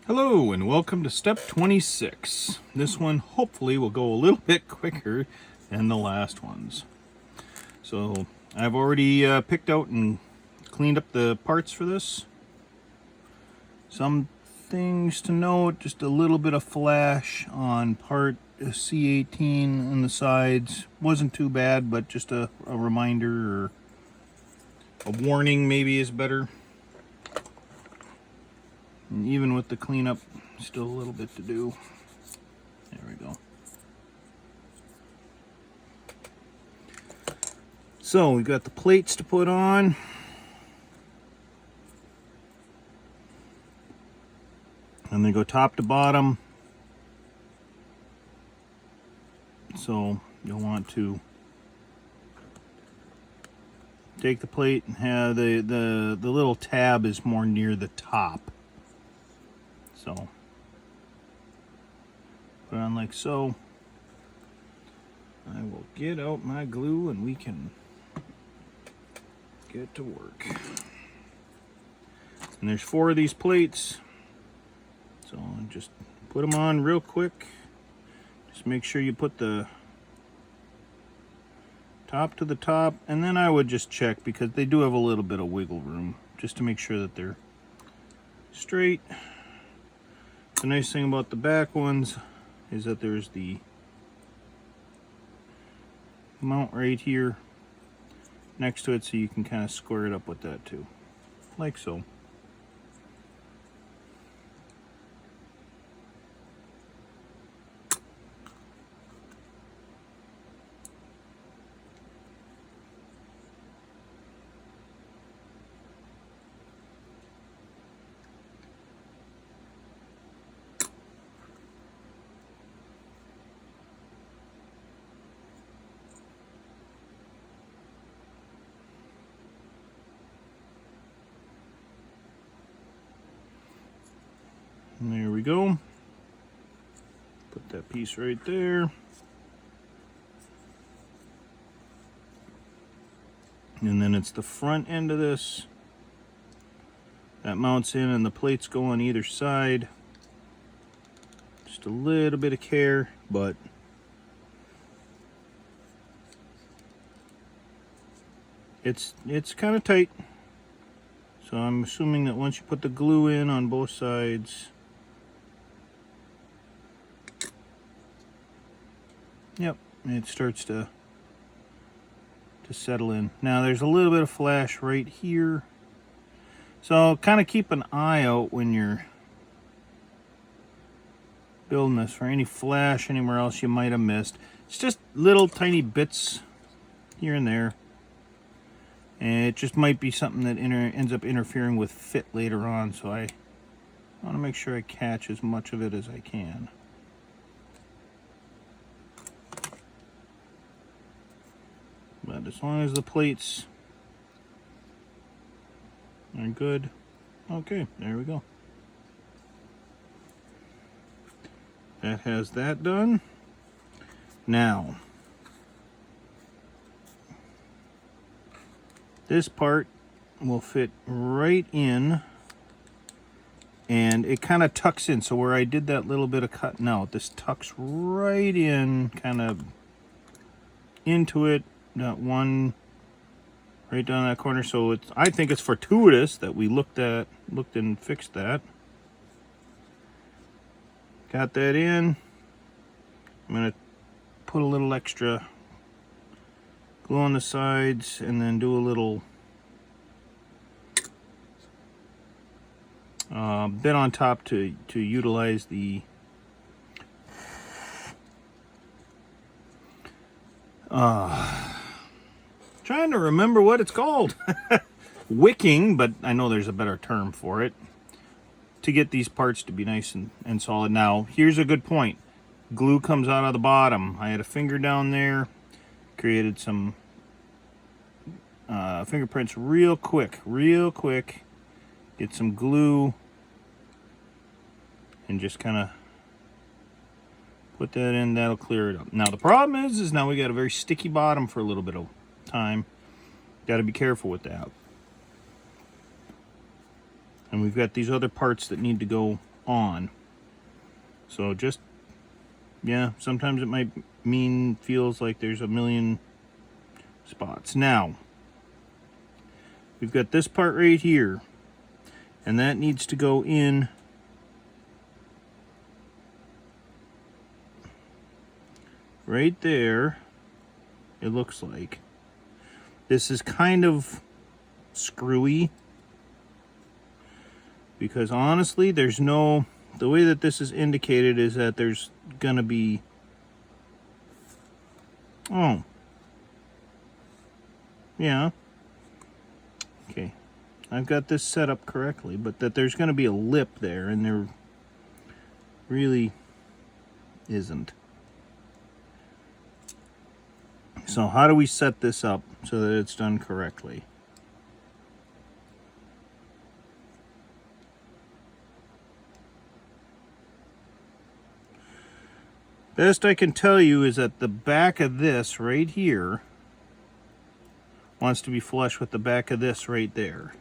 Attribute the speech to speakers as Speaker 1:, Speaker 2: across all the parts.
Speaker 1: Hello and welcome to step 26. This one hopefully will go a little bit quicker than the last ones. So I've already picked out and cleaned up the parts for this. Some things to note, just a little bit of flash on part C18 on the sides. Wasn't too bad, but just a reminder or a warning maybe is better. And even with the cleanup, still a little bit to do. There we go. So we've got the plates to put on. And they go top to bottom. So you'll want to take the plate and have the little tab is more near the top. So put it on like so. I will get out my glue and we can get to work. And there's 4 of these plates. So just put them on real quick. Just make sure you put the top to the top, and then I would just check because they do have a little bit of wiggle room just to make sure that they're straight. The nice thing about the back ones is that there's the mount right here next to it, so you can kind of square it up with that too, like so. And there we go. Put that piece right there. And then it's the front end of this that mounts in, and the plates go on either side. Just a little bit of care, but it's kind of tight. So I'm assuming that once you put the glue in on both sides, yep, it starts to settle in. Now there's a little bit of flash right here, so kind of keep an eye out when you're building this for any flash anywhere else you might have missed. It's just little tiny bits here and there, and it just might be something that ends up interfering with fit later on, so I want to make sure I catch as much of it as I can. But as long as the plates are good, okay, there we go. That has that done. Now, this part will fit right in, and it kind of tucks in. So where I did that little bit of cutting out, this tucks right in, kind of into it. That one right down that corner. So it's, I think it's fortuitous that we looked and fixed that. Got that in. I'm gonna put a little extra glue on the sides and then do a little bit on top to utilize the trying to remember what it's called. Wicking, but I know there's a better term for it, to get these parts to be nice and solid. Now, here's a good point. Glue comes out of the bottom. I had a finger down there, created some fingerprints real quick. Get some glue and just kind of put that in. That'll clear it up. Now, the problem is now we got a very sticky bottom for a little bit of time. Got to be careful with that. And we've got these other parts that need to go on. So just, yeah, sometimes it might feels like there's a million spots. Now, we've got this part right here, and that needs to go in right there, it looks like. This is kind of screwy, because honestly, there's no, the way that this is indicated is that there's gonna be, oh, yeah, okay, I've got this set up correctly, but that there's gonna be a lip there, and there really isn't. So how do we set this up so that it's done correctly? Best I can tell you is that the back of this right here wants to be flush with the back of this right there.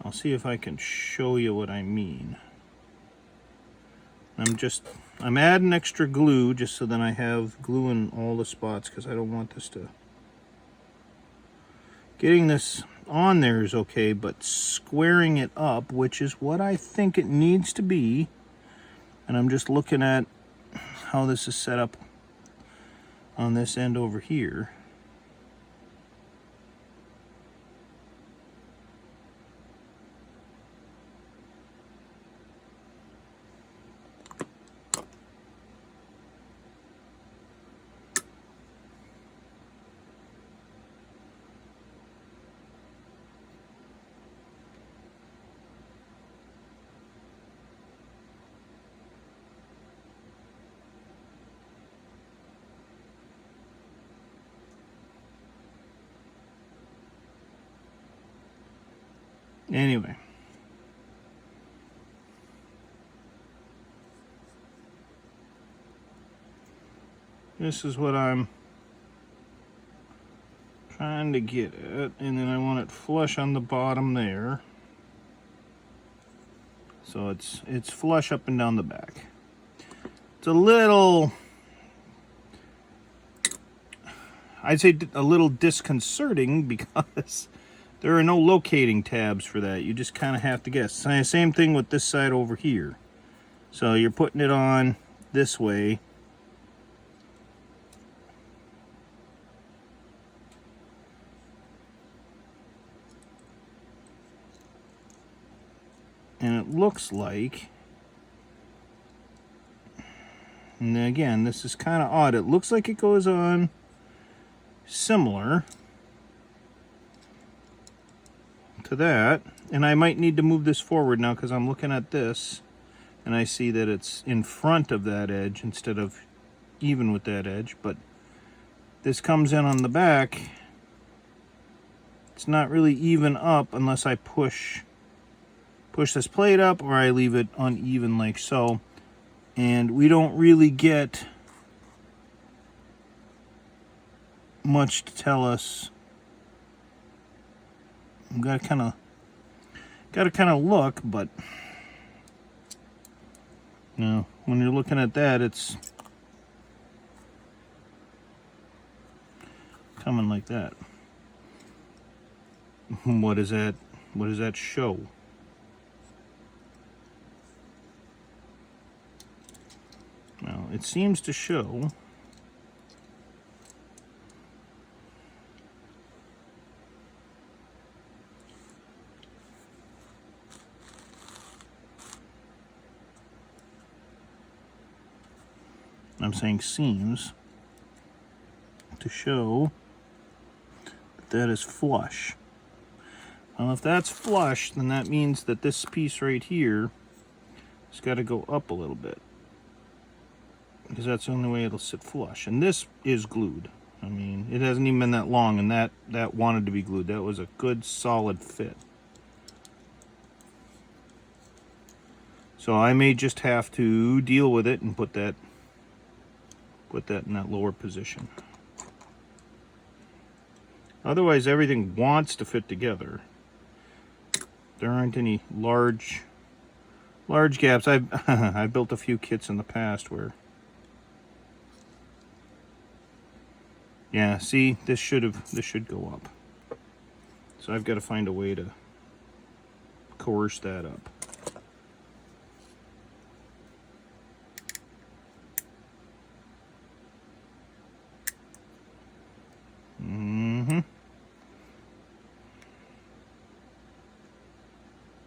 Speaker 1: I'll see if I can show you what I mean. I'm adding extra glue just so that I have glue in all the spots, because I don't want this to... Getting this on there is okay, but squaring it up, which is what I think it needs to be, and I'm just looking at how this is set up on this end over here. Anyway, this is what I'm trying to get at, and then I want it flush on the bottom there, so it's flush up and down the back. It's a little, I'd say a little disconcerting, because there are no locating tabs for that. You just kind of have to guess. Same thing with this side over here. So you're putting it on this way. And it looks like, and again, this is kind of odd. It looks like it goes on similar to that, and I might need to move this forward now, because I'm looking at this and I see that it's in front of that edge instead of even with that edge. But this comes in on the back. It's not really even up unless I push this plate up, or I leave it uneven like so, and we don't really get much to tell us. I've got to kind of look, but you know, when you're looking at that, it's coming like that. What is that? What does that show? Well, it seems to show I'm saying seems to show that that is flush. Well, if that's flush, then that means that this piece right here has got to go up a little bit, because that's the only way it'll sit flush. And this is glued. I mean, it hasn't even been that long, and that wanted to be glued. That was a good solid fit. So I may just have to deal with it and put that in that lower position. Otherwise, everything wants to fit together. There aren't any large large gaps. I've built a few kits in the past where, yeah, see, this should go up. So I've got to find a way to coerce that up.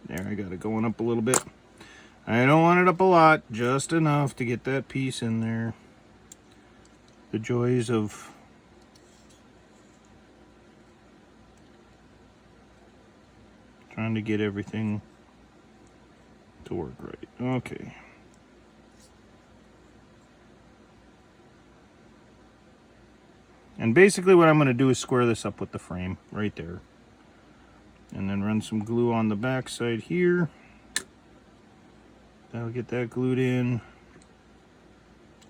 Speaker 1: There, I got it going up a little bit. I don't want it up a lot, just enough to get that piece in there. The joys of trying to get everything to work right. Okay. And basically what I'm going to do is square this up with the frame right there. And then run some glue on the back side here. That'll get that glued in.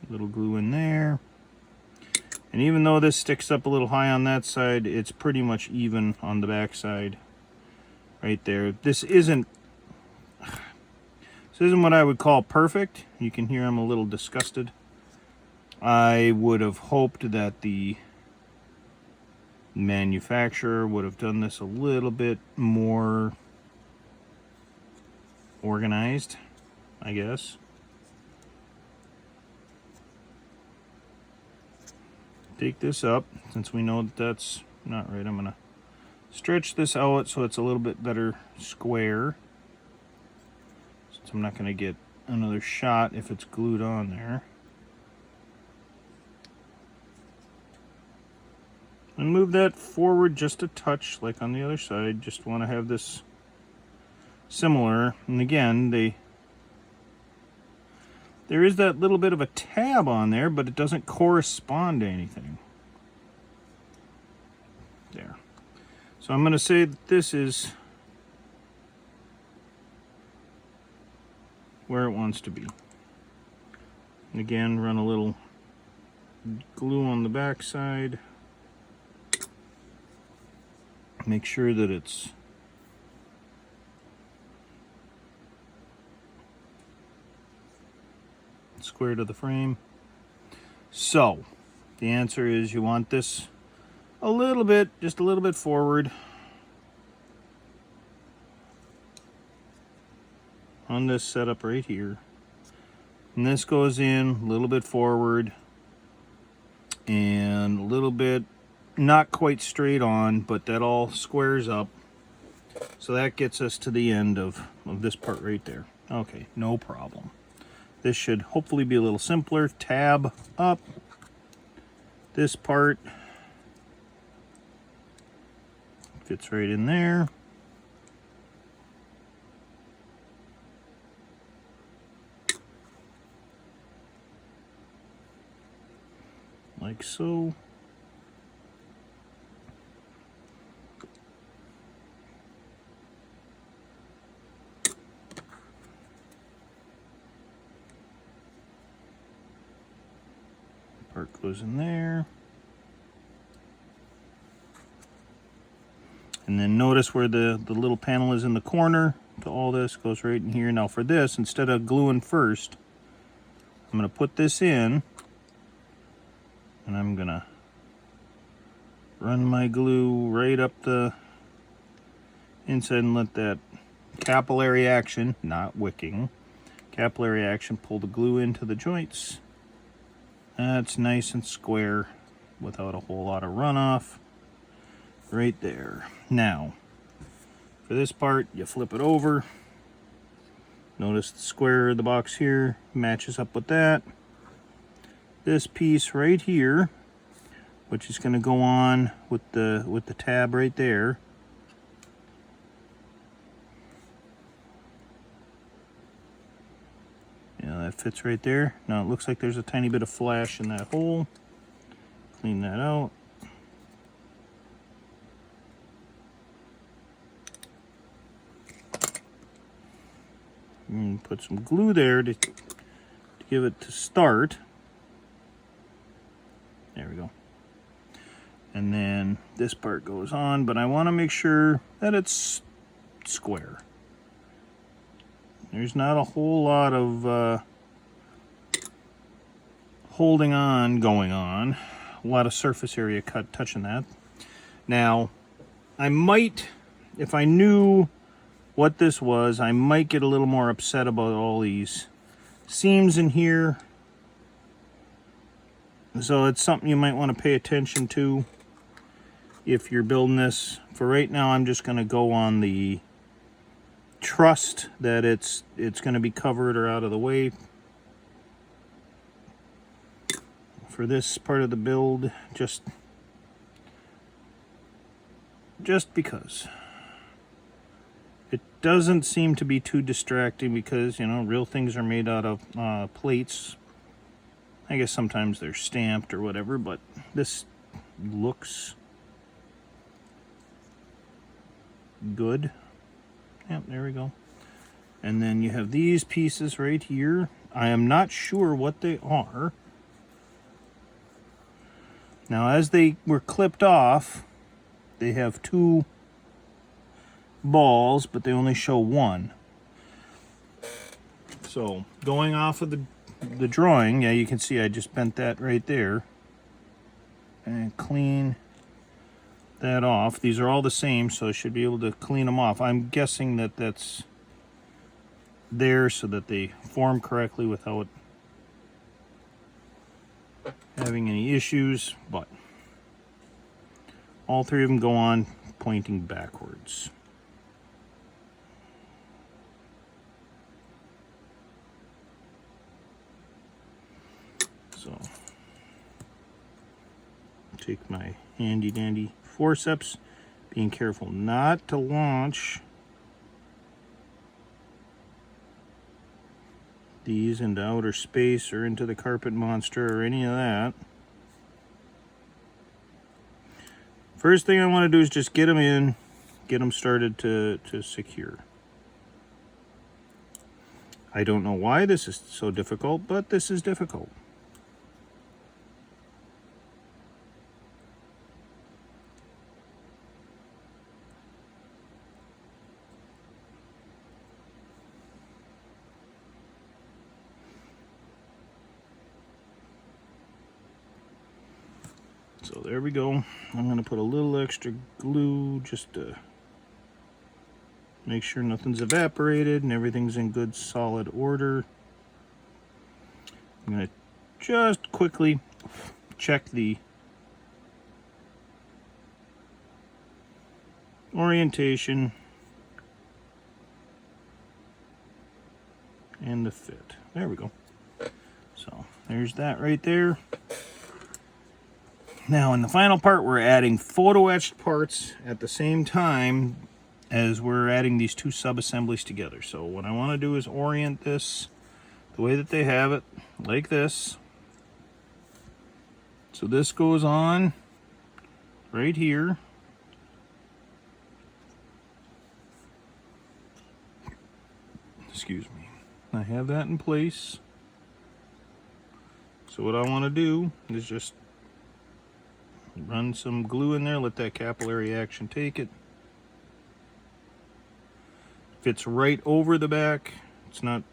Speaker 1: A little glue in there. And even though this sticks up a little high on that side, it's pretty much even on the back side. Right there. This isn't what I would call perfect. You can hear I'm a little disgusted. I would have hoped that the manufacturer would have done this a little bit more organized, I guess. Take this up, since we know that that's not right. I'm gonna stretch this out so it's a little bit better square, since I'm not gonna get another shot if it's glued on there. And move that forward just a touch, like on the other side. Just want to have this similar. And again, there is that little bit of a tab on there, but it doesn't correspond to anything. There. So I'm going to say that this is where it wants to be. And again, run a little glue on the back side. Make sure that it's square to the frame. So the answer is you want this a little bit, just a little bit forward on this setup right here. And this goes in a little bit forward and a little bit not quite straight on, but that all squares up. So that gets us to the end of this part right there. Okay, no problem. This should hopefully be a little simpler. Tab up. This part fits right in there. Like so. Part goes in there. And then notice where the little panel is in the corner. All this goes right in here. Now for this, instead of gluing first, I'm going to put this in. And I'm going to run my glue right up the inside and let that capillary action, not wicking, capillary action pull the glue into the joints. That's nice and square without a whole lot of runoff right there. Now, for this part, you flip it over. Notice the square of the box here matches up with that. This piece right here, which is going to go on with the tab right there. Yeah, that fits right there. Now it looks like there's a tiny bit of flash in that hole. Clean that out. And put some glue there to give it to start. There we go. And then this part goes on, but I want to make sure that it's square. There's not a whole lot of holding on going on. A lot of surface area cut touching that. Now, I might, if I knew what this was, I might get a little more upset about all these seams in here. So it's something you might want to pay attention to if you're building this. For right now, I'm just going to go on the trust that it's going to be covered or out of the way. For this part of the build, just because. It doesn't seem to be too distracting because, you know, real things are made out of plates. I guess sometimes they're stamped or whatever, but this looks good. Yep, there we go. And then you have these pieces right here. I am not sure what they are. Now, as they were clipped off, they have two balls, but they only show one. So, going off of the drawing, yeah, you can see I just bent that right there. And clean that off. These are all the same, so I should be able to clean them off. I'm guessing that that's there so that they form correctly without having any issues, but all three of them go on pointing backwards. So take my handy dandy forceps, being careful not to launch these into outer space or into the carpet monster or any of that. First thing I want to do is just get them in, get them started to secure. I don't know why this is so difficult, but this is difficult. So there we go. I'm going to put a little extra glue just to make sure nothing's evaporated and everything's in good solid order. I'm going to just quickly check the orientation and the fit. There we go. So there's that right there. Now in the final part, we're adding photo etched parts at the same time as we're adding these two sub-assemblies together. So what I want to do is orient this the way that they have it, like this. So this goes on right here. Excuse me. I have that in place. So what I want to do is just run some glue in there, let that capillary action take it. Fits right over the back. It's not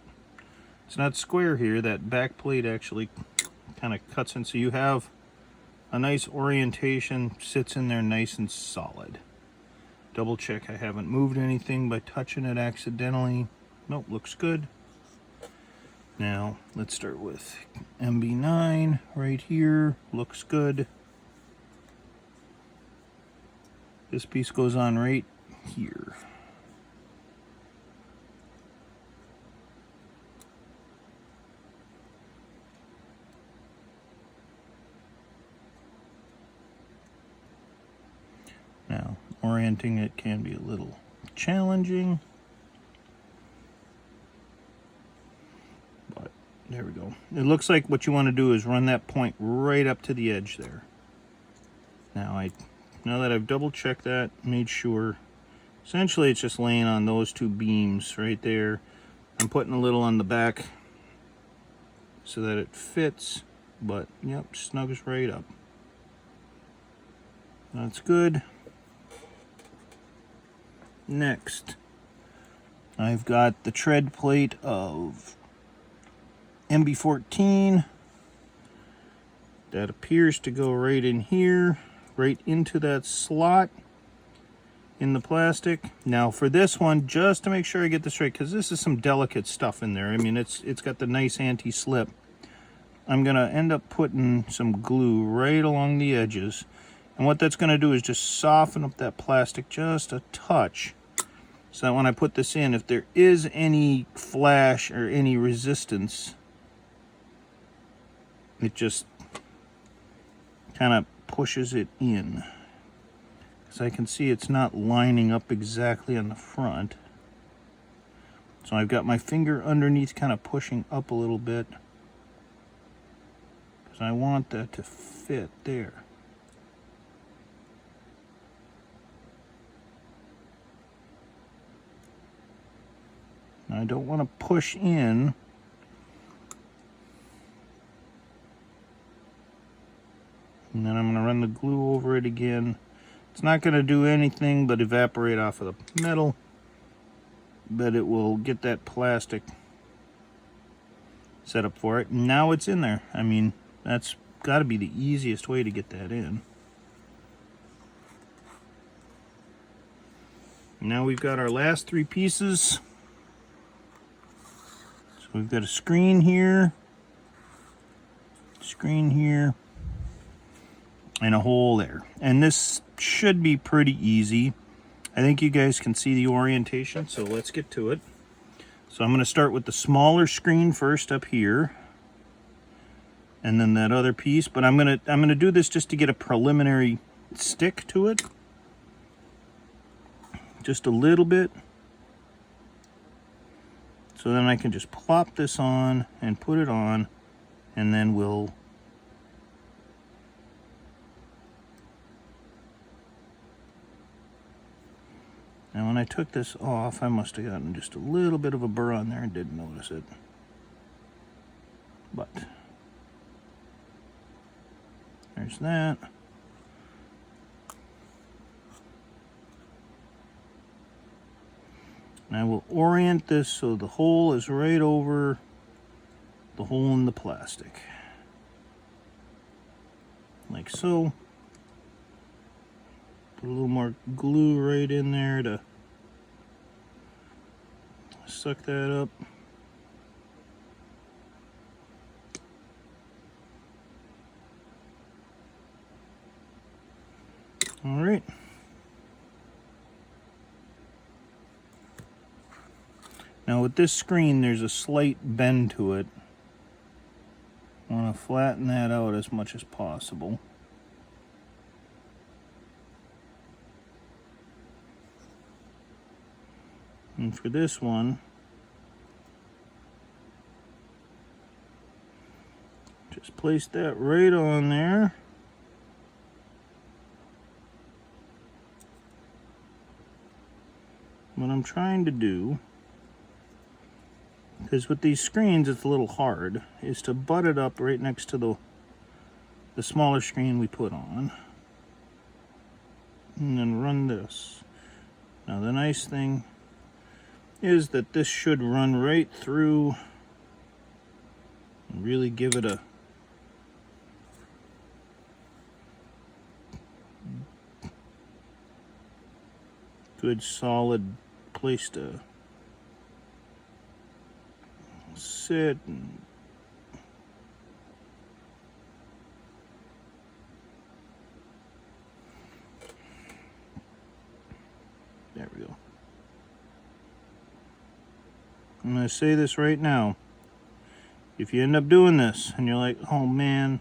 Speaker 1: square here. That back plate actually kind of cuts in, so you have a nice orientation, sits in there nice and solid. Double check I haven't moved anything by touching it accidentally. Nope, looks good. Now let's start with MB9 right here. Looks good. This piece goes on right here. Now, orienting it can be a little challenging, but there we go. It looks like what you want to do is run that point right up to the edge there. Now that I've double checked that, made sure, essentially it's just laying on those two beams right there. I'm putting a little on the back so that it fits, but yep, snugs right up. That's good. Next, I've got the tread plate of MB14 that appears to go right in here, right into that slot in the plastic. Now for this one, just to make sure I get this right, because this is some delicate stuff in there. I mean, it's got the nice anti-slip. I'm gonna end up putting some glue right along the edges. And what that's gonna do is just soften up that plastic just a touch, so that when I put this in, if there is any flash or any resistance, it just kind of pushes it in. Because I can see it's not lining up exactly on the front. So I've got my finger underneath kind of pushing up a little bit, because I want that to fit there. I don't want to push in. And then I'm going to run the glue over it again. It's not going to do anything but evaporate off of the metal, but it will get that plastic set up for it. Now it's in there. I mean, that's got to be the easiest way to get that in. Now we've got our last three pieces. So we've got a screen here, and a hole there. And this should be pretty easy. I think you guys can see the orientation, so let's get to it. So I'm going to start with the smaller screen first up here, and then that other piece. But I'm going to do this just to get a preliminary stick to it. Just a little bit. So then I can just plop this on and put it on, and then we'll now when I took this off, I must have gotten just a little bit of a burr on there and didn't notice it. But there's that. And I will orient this so the hole is right over the hole in the plastic. Like so. Put a little more glue right in there to suck that up. All right. Now with this screen, there's a slight bend to it. I want to flatten that out as much as possible. And for this one, just place that right on there. What I'm trying to do, because with these screens it's a little hard, is to butt it up right next to the smaller screen we put on. And then run this. Now the nice thing is that this should run right through and really give it a good solid place to sit. And there we go. I'm going to say this right now. If you end up doing this and you're like, oh man,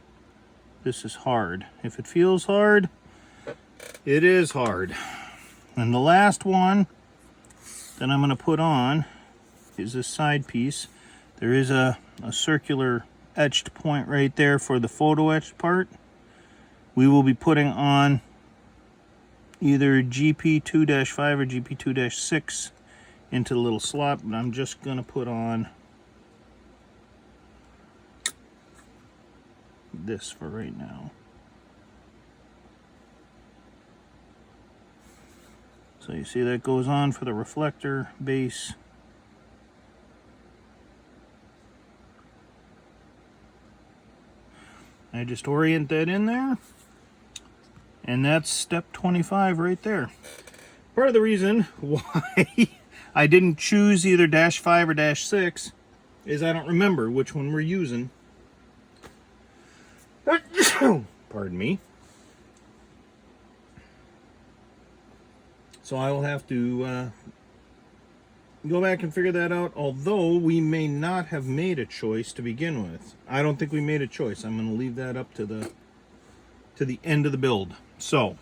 Speaker 1: this is hard. If it feels hard, it is hard. And the last one that I'm going to put on is this side piece. There is a circular etched point right there for the photo etched part. We will be putting on either GP2-5 or GP2-6 into the little slot, but I'm just going to put on this for right now. So you see that goes on for the reflector base, I just orient that in there, and that's step 25 right there. Part of the reason why I didn't choose either -5 or -6 is I don't remember which one we're using. Pardon me. So I will have to go back and figure that out, although we may not have made a choice to begin with. I don't think we made a choice. I'm going to leave that up to the end of the build. So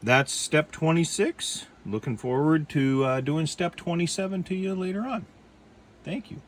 Speaker 1: that's step 26. Looking forward to doing step 27 to you later on. Thank you.